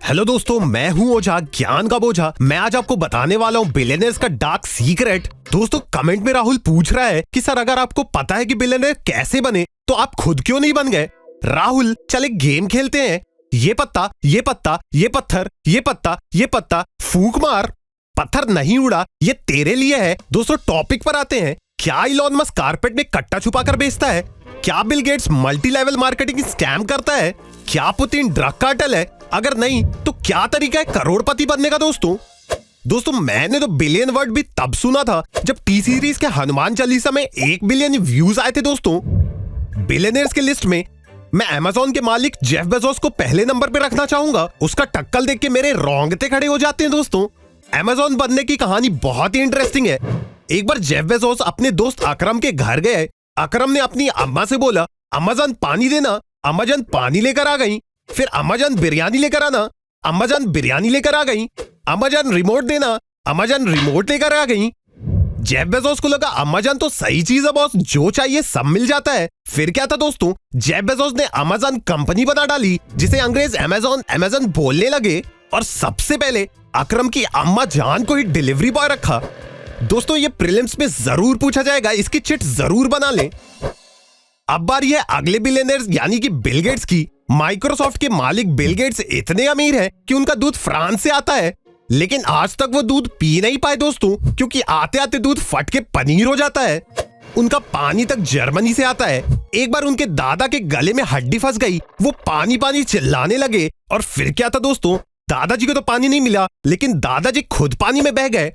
Hello दोस्तों, मैं हूं ओझा, ज्ञान का बोझा। मैं आज आपको बताने वाला हूं बिलियनर्स का डार्क सीक्रेट। दोस्तों, कमेंट में राहुल पूछ रहा है कि सर अगर आपको पता है कि बिलियनर कैसे बने तो आप खुद क्यों नहीं बन गए। राहुल, चल एक गेम खेलते हैं। ये पत्ता, ये पत्ता, ये पत्थर, ये पत्ता, ये पत्ता, फूंक मार। पत्थर नहीं उड़ा, ये तेरे लिए है। दोस्तों, टॉपिक पर आते हैं। क्या इलॉन मस्क कारपेट में कट्टा छुपा कर बेचता है? क्या Bill Gates multi level marketing scam करता है? क्या पुतिन ड्रग कार्टेल है? अगर नहीं तो क्या तरीका है करोड़पति बनने का? दोस्तों मैंने तो बिलियन वर्ड भी तब सुना था जब टी सीरीज के हनुमान चालीसा में 1 बिलियन व्यूज आए थे। दोस्तों, बिलियनर्स के लिस्ट में मैं अमेज़न के मालिक जेफ बेजोस को पहले नंबर पे रखना चाहूंगा। उसका टक्कल देख के मेरे रोंगटे खड़े हो जाते हैं। दोस्तों, अमेज़न बनने की कहानी बहुत ही इंटरेस्टिंग है। एक बार जेफ बेजोस अपने दोस्त अकरम के घर गए। अकरम ने अपनी अम्मा से बोला, अम्माजान पानी देना। अम्माजान पानी लेकर आ गई। फिर अम्माजान बिरयानी लेकर आना। अम्माजान बिरयानी लेकर आ गई। अम्माजान रिमोट देना। अम्माजान रिमोट लेकर आ गई। जेफ बेजोस को लगा अम्माजान तो सही चीज है बॉस, जो चाहिए सब मिल जाता है। फिर क्या था दोस्तों, जेफ बेजोस ने अमेज़न कंपनी बना डाली जिसे अंग्रेज अमेज़न बोलने लगे और सबसे पहले अकरम की अम्मा जान को ही डिलीवरी बॉय रखा। दोस्तों, ये प्रीलिम्स में जरूर पूछा जाएगा, इसकी चिट जरूर बना लें। अब बारी है अगले बिलियनर्स यानी कि बिल गेट्स की। माइक्रोसॉफ्ट के मालिक बिल गेट्स इतने अमीर हैं कि उनका दूध फ्रांस से आता है, लेकिन आज तक वो दूध पी नहीं पाए दोस्तों, क्योंकि आते आते दूध फट के पनीर हो जाता है। उनका पानी तक जर्मनी से आता है। एक बार उनके दादा के गले में हड्डी फंस गई, वो पानी पानी चिल्लाने लगे। और फिर क्या था दोस्तों, दादाजी को तो पानी नहीं मिला, लेकिन दादाजी खुद पानी में बह गए।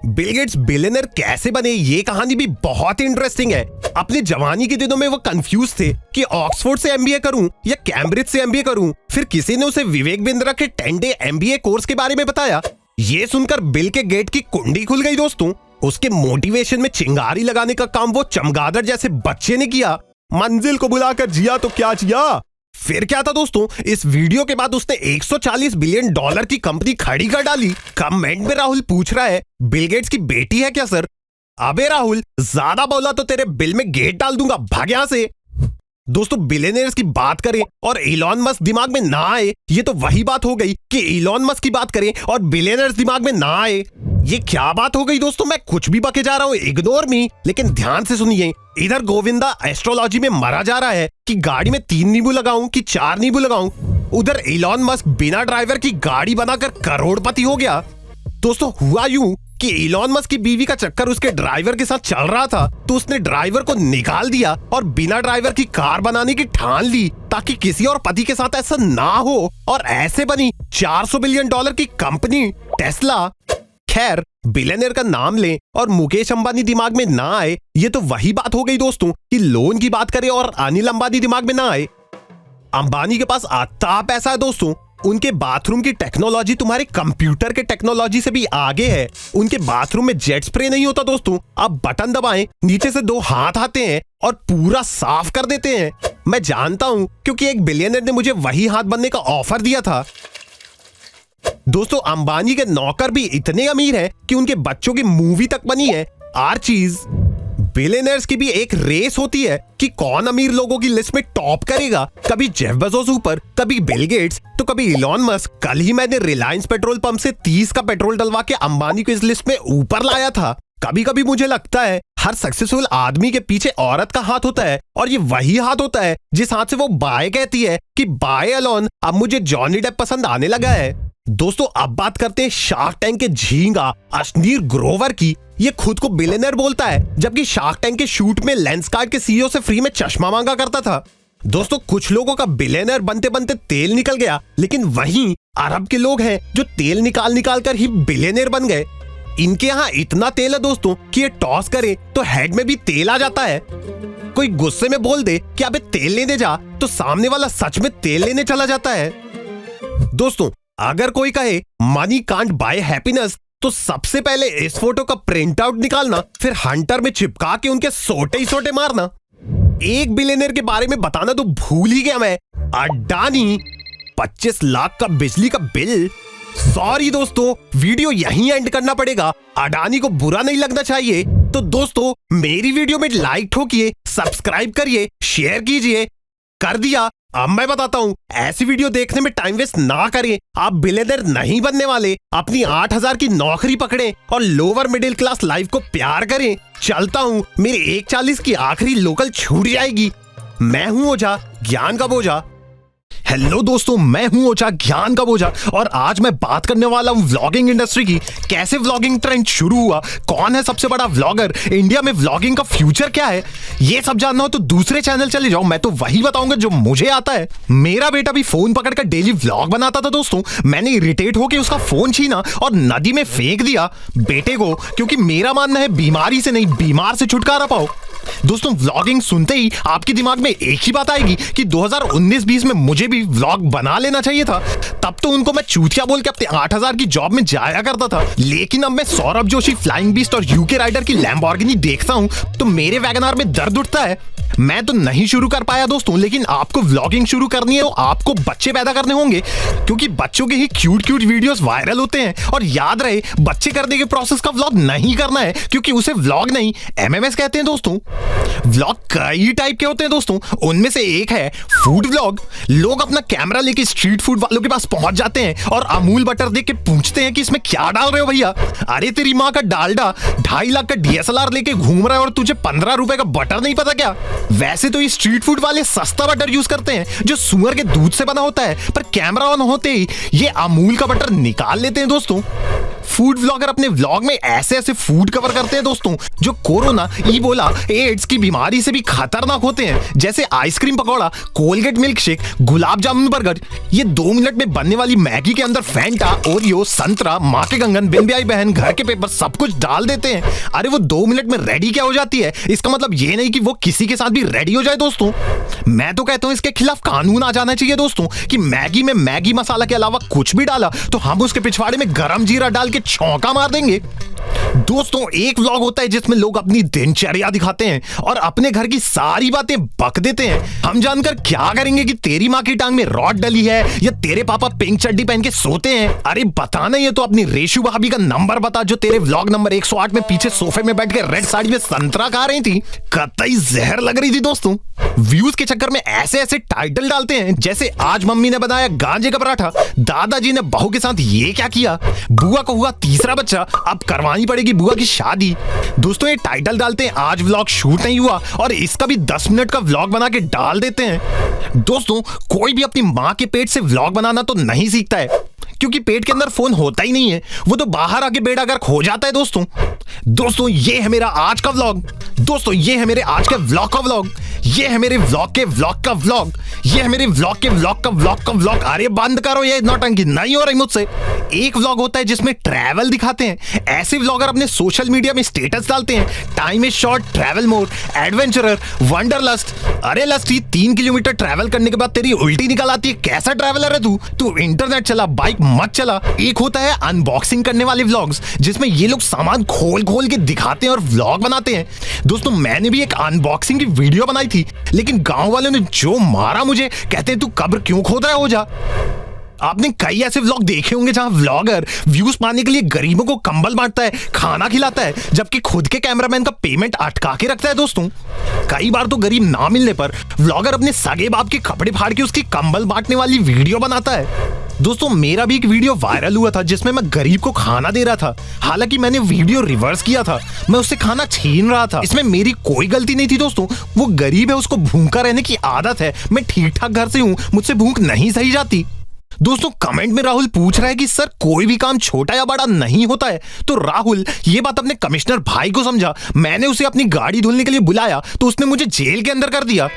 बिल गेट्स बिलियनर कैसे बने, ये कहानी भी बहुत ही इंटरेस्टिंग है। अपने जवानी के दिनों में वो कंफ्यूज थे कि ऑक्सफोर्ड से एमबीए करूं या कैम्ब्रिज से एमबीए करूं। फिर किसी ने उसे विवेक बिंद्रा के 10 डे एमबीए कोर्स के बारे में बताया। ये सुनकर बिल के गेट की कुंडी खुल गई। दोस्तों, उसके मोटिवेशन में चिंगारी लगाने का काम वो चमगादड़ जैसे बच्चे ने किया। मंजिल को बुलाकर जिया तो क्या जिया। फिर क्या था दोस्तों, इस वीडियो के बाद उसने $140 बिलियन की कंपनी खड़ी कर डाली। कमेंट में राहुल पूछ रहा है, बिल गेट्स की बेटी है क्या सर? अबे राहुल, ज्यादा बोला तो तेरे बिल में गेट डाल दूंगा, भाग यहां से। दोस्तों, बिलियनर्स की बात करें और इलॉन मस्क दिमाग में ना आए, ये तो वही बात हो गई कि इलॉन मस्क की बात करें और बिलियनर्स दिमाग में ना आए। ये क्या बात हो गई दोस्तों, मैं कुछ भी बके जा रहा हूं, इग्नोर मी। लेकिन ध्यान से सुनिए, इधर गोविंदा एस्ट्रोलॉजी में मरा जा रहा है कि गाड़ी में 3 नींबू लगाऊं कि 4 नींबू लगाऊं। उधर इलॉन मस्क बिना ड्राइवर की गाड़ी बनाकर करोड़पति हो गया। दोस्तों, हुआ यूं कि इलॉन मस्क की बीवी का चक्कर उसके ड्राइवर के साथ चल रहा था, तो उसने ड्राइवर को निकाल दिया और बिना ड्राइवर की कार बनाने की ठान ली ताकि किसी और पति के साथ ऐसा ना हो। और ऐसे बनी $400 बिलियन की कंपनी टेस्ला। खैर, बिलियनर का नाम लें और मुकेश अंबानी दिमाग में ना आए, ये तो वही बात हो गई दोस्तों कि लोन की बात करें और अनिल अंबानी दिमाग में ना आए। अंबानी के पास आता पैसा है दोस्तों। उनके बाथरूम की टेक्नोलॉजी तुम्हारे कंप्यूटर के टेक्नोलॉजी से भी आगे है। उनके बाथरूम में जेट स्प्रे नहीं होता दोस्तों, आप बटन दबाएं, नीचे से 2 हाथ आते हैं और पूरा साफ कर देते हैं। मैं जानता हूं, क्योंकि एक बिलियनर ने मुझे वही हाथ बनने का ऑफर दिया था। दोस्तों, अंबानी के नौकर भी इतने अमीर हैं कि उनके बच्चों की मूवी तक बनी है, आर्चीज। बिलियनर्स की भी एक रेस होती है कि कौन अमीर लोगों की लिस्ट में टॉप करेगा। कभी जेफ बेजोस ऊपर, कभी बिल गेट्स, तो कभी इलॉन मस्क। कल ही मैंने रिलायंस पेट्रोल पंप से 30 का पेट्रोल डलवा के अंबानी को इस लिस्ट में ऊपर लाया था। कभी कभी मुझे लगता है हर सक्सेसफुल आदमी के पीछे औरत का हाथ होता है, और ये वही हाथ होता है जिस हाथ से वो बाय कहती है कि बाय एलोन, अब मुझे जॉनी डेप पसंद आने लगा है। दोस्तों, अब बात करते हैं शार्क टैंक के झींगा अश्नीर ग्रोवर की। ये खुद को बिलियनर बोलता है, जबकि शार्क टैंक के शूट में लेंसकार्ट के सीईओ से फ्री में चश्मा मांगा करता था। दोस्तों, कुछ लोगों का बिलियनर बनते बनते तेल निकल गया, लेकिन वहीं अरब के लोग हैं जो तेल निकाल निकाल कर ही बिलियनर बन गए। इनके यहाँ इतना तेल है दोस्तों कि ये टॉस करे तो हेड में भी तेल आ जाता है। कोई गुस्से में बोल दे कि अबे तेल लेने जा, तो सामने वाला सच में तेल लेने चला जाता है। दोस्तों, अगर कोई कहे मनी कांट बाय हैप्पीनेस, तो सबसे पहले इस फोटो का प्रिंट आउट निकालना, फिर हंटर में चिपका के उनके सोटे ही सोटे मारना। एक बिलियनर के बारे में बताना तो भूल ही गया मैं, अडानी। 25 लाख का बिजली का बिल। सॉरी दोस्तों, वीडियो यहीं एंड करना पड़ेगा। अडानी को बुरा नहीं लगना चाहिए। तो दोस्तों, मेरी वीडियो में लाइक ठोकिए, सब्सक्राइब करिए, शेयर कीजिए। कर दिया अब मैं बताता हूँ, ऐसी वीडियो देखने में टाइम वेस्ट ना करें। आप बिलियनर नहीं बनने वाले। अपनी 8,000 की नौकरी पकड़ें और लोअर मिडिल क्लास लाइफ को प्यार करें। चलता हूँ, मेरी 1:40 की आखिरी लोकल छूट जाएगी। मैं हूँ ओझा, ज्ञान का बोझा। हेलो दोस्तों, मैं हूं ओझा, ज्ञान का बोझा, और आज मैं बात करने वाला हूं व्लॉगिंग इंडस्ट्री की। कैसे व्लॉगिंग ट्रेंड शुरू हुआ, कौन है सबसे बड़ा व्लॉगर, इंडिया में व्लॉगिंग का फ्यूचर क्या है। ये सब जानना हो तो दूसरे चैनल चले जाओ, मैं तो वही बताऊंगा जो मुझे आता है। मेरा बेटा भी फोन पकड़कर डेली व्लॉग बनाता था दोस्तों। मैंने इरिटेट होकर उसका फोन छीना और नदी में फेंक दिया बेटे को, क्योंकि मेरा मानना है बीमारी से नहीं, बीमार से छुटकारा पाओ। दोस्तों, व्लॉगिंग सुनते ही आपके दिमाग में एक ही बात आएगी कि 2019-20 में मुझे भी व्लॉग बना लेना चाहिए था। तब तो उनको मैं चूतिया बोल के अपने 8,000 की जॉब में जाया करता था। लेकिन अब मैं सौरभ जोशी, फ्लाइंग बीस्ट और यूके राइडर की लैम्बोर्गिनी देखता हूं तो मेरे वैगनआर में दर्द उठता है। मैं तो नहीं शुरू कर पाया दोस्तों, लेकिन आपको व्लॉगिंग शुरू करनी है तो आपको बच्चे पैदा करने होंगे, क्योंकि बच्चों के ही क्यूट वीडियोस वायरल होते हैं। और याद रहे, बच्चे करने के प्रोसेस का व्लॉग नहीं करना है, क्योंकि उसे व्लॉग नहीं MMS कहते हैं दोस्तों। व्लॉग कई टाइप के होते हैं दोस्तों, उनमें से एक है फूड व्लॉग। लोग अपना कैमरा लेके स्ट्रीट फूड वालों के पास पहुंच जाते हैं और अमूल बटर देख के पूछते हैं कि इसमें क्या डाल रहे हो भैया। अरे तेरी माँ का डालडा 2.5 लाख का DSLR लेके घूम रहा है और तुझे 15 रुपए का बटर नहीं पता क्या। वैसे तो ये स्ट्रीट फूड वाले सस्ता बटर यूज करते हैं जो सुअर के दूध से बना होता है, पर कैमरा ऑन होते ही ये अमूल का बटर निकाल लेते हैं दोस्तों। फूड व्लॉगर अपने व्लॉग में ऐसे ऐसे फूड कवर करते हैं दोस्तों जो कोरोना, इबोला, एड्स की बीमारी से भी खतरनाक होते हैं, जैसे ice cream pakora, Colgate milkshake, gulab jamun burger. ये 2 मिनट में बनने वाली मैगी के अंदर फैंटा, ओरियो, संतरा, माँ के कंगन, बिन ब्याई बहन, घर के पेपर सब कुछ डाल देते हैं। अरे वो 2 मिनट में रेडी क्या हो जाती है, इसका मतलब ये नहीं कि वो किसी के साथ भी रेडी हो जाए दोस्तों। मैं तो कहता हूँ इसके खिलाफ कानून आ जाना चाहिए दोस्तों कि मैगी में मैगी मसाला के अलावा कुछ भी डाला तो हम उसके पिछवाड़े में गरम जीरा डाल के छौंका मार देंगे। दोस्तों, एक व्लॉग होता है जिसमें लोग अपनी दिनचर्या दिखाते हैं और अपने घर की सारी बातें बक देते हैं। हम जानकर क्या करेंगे कि तेरी माँ की टांग में रॉड डली है या तेरे पापा पिंक चड्डी पहन के सोते हैं। अरे बताना ये तो अपनी रेशु भाभी का नंबर बता, जो तेरे व्लॉग नंबर 108 में पीछे सोफे में बैठ के रेड साड़ी में संतरा खा रही थी। कतई जहर लग रही थी दोस्तों। व्यूज के चक्कर में ऐसे ऐसे टाइटल डालते हैं, जैसे आज मम्मी ने बनाया गांजे का पराठा, दादाजी ने बहू के साथ ये क्या किया, बुआ को हुआ तीसरा बच्चा, अब करवानी पड़ेगी बुआ की शादी। दोस्तों, ये टाइटल डालते हैं आज व्लॉग शूट नहीं हुआ और इसका भी 10 मिनट का व्लॉग बना के डाल देते हैं। दोस्तों, कोई भी अपनी माँ के पेट से व्लॉग बनाना तो नहीं सीखता है, क्योंकि पेट के अंदर फोन होता ही नहीं है, वो तो बाहर आके बेड़ा गर्क हो जाता है दोस्तों। ये है मेरा आज का व्लॉग। दोस्तों, ये है मेरे आज के व्लॉग का व्लॉग। ये है मेरे व्लॉग के व्लॉग का व्लॉग। ये है मेरे व्लॉग के व्लॉग का व्लॉग का व्लॉग। अरे बंद करो, ये नौटंकी नहीं हो रही मुझसे। एक व्लॉग होता है जिसमें ट्रैवल दिखाते हैं। ऐसे व्लॉगर अपने सोशल मीडिया में स्टेटस डालते हैं, time is short, travel more, adventurer, wanderlust. अरे लस्टी, 3 किलोमीटर ट्रैवल करने के बाद तेरी उल्टी निकल आती है, कैसा ट्रैवलर है तू इंटरनेट चला, बाइक मत चला। एक होता है अनबॉक्सिंग करने वाले व्लॉग्स, जिसमें ये लोग सामान खोल खोल के दिखाते हैं और व्लॉग बनाते हैं। दोस्तों, मैंने भी एक अनबॉक्सिंग की वीडियो बनाई थी, लेकिन गांव वालों ने जो मारा मुझे, कहते हैं तू कब्र क्यों खोद रहा है ओझा। आपने कई ऐसे व्लॉग देखे होंगे जहां व्लॉगर व्यूज पाने के लिए गरीबों को कंबल बांटता है, खाना खिलाता है, जबकि खुद के कैमरामैन का पेमेंट अटका के रखता है दोस्तों। कई बार तो गरीब ना मिलने पर व्लॉगर अपने सगे बाप के कपड़े फाड़ के उसकी कंबल बांटने वाली वीडियो बनाता है। दोस्तों, मेरा भी एक वीडियो वायरल हुआ था जिसमें मैं गरीब को खाना दे रहा था। हालांकि मैंने वीडियो रिवर्स किया था, मैं उससे खाना छीन रहा था। इसमें मेरी कोई गलती नहीं थी दोस्तों। वो गरीब है, उसको भूखा रहने की आदत है। मैं ठीक ठाक घर से हूं, मुझसे भूख नहीं सही जाती। दोस्तों, कमेंट में राहुल पूछ रहा है कि सर कोई भी काम छोटा या बड़ा नहीं होता है। तो राहुल ये बात अपने कमिश्नर भाई को समझा। मैंने उसे अपनी गाड़ी धुलने के लिए बुलाया तो उसने मुझे जेल के अंदर कर दिया।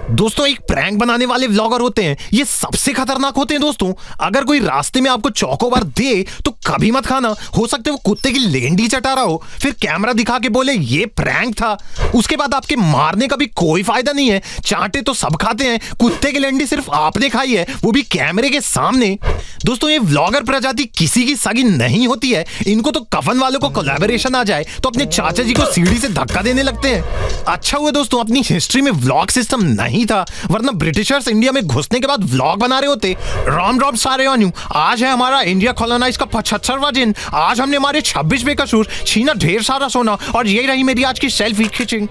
दोस्तों, एक प्रैंक बनाने वाले व्लॉगर होते हैं, ये सबसे खतरनाक होते हैं दोस्तों। अगर कोई रास्ते में आपको चौकोबार दे तो कभी मत खाना, हो सकता है वो कुत्ते की लेंडी चटा रहा हो, फिर कैमरा दिखा के बोले ये प्रैंक था। उसके बाद आपके मारने का भी कोई फायदा नहीं है। चाटे तो सब खाते हैं, कुत्ते की लेंडी सिर्फ आपने खाई है, वो भी कैमरे के सामने। दोस्तों, ये व्लॉगर प्रजाति किसी की सगी नहीं होती है। इनको तो कफन वालों को कोलैबोरेशन आ जाए तो अपने चाचा जी को सीढ़ी से धक्का देने लगते हैं। अच्छा हुआ दोस्तों अपनी हिस्ट्री में व्लॉग सिस्टम नहीं था, वरना ब्रिटिशर्स इंडिया में घुसने के बाद व्लॉग बना रहे होते। राम राम सारे आन्यू, आज है हमारा इंडिया कॉलोनाइज का 75वां दिन। आज हमने हमारे 26 बेकसूर छीना ढेर सारा सोना, और यही रही मेरी आज की सेल्फी खींचिंग।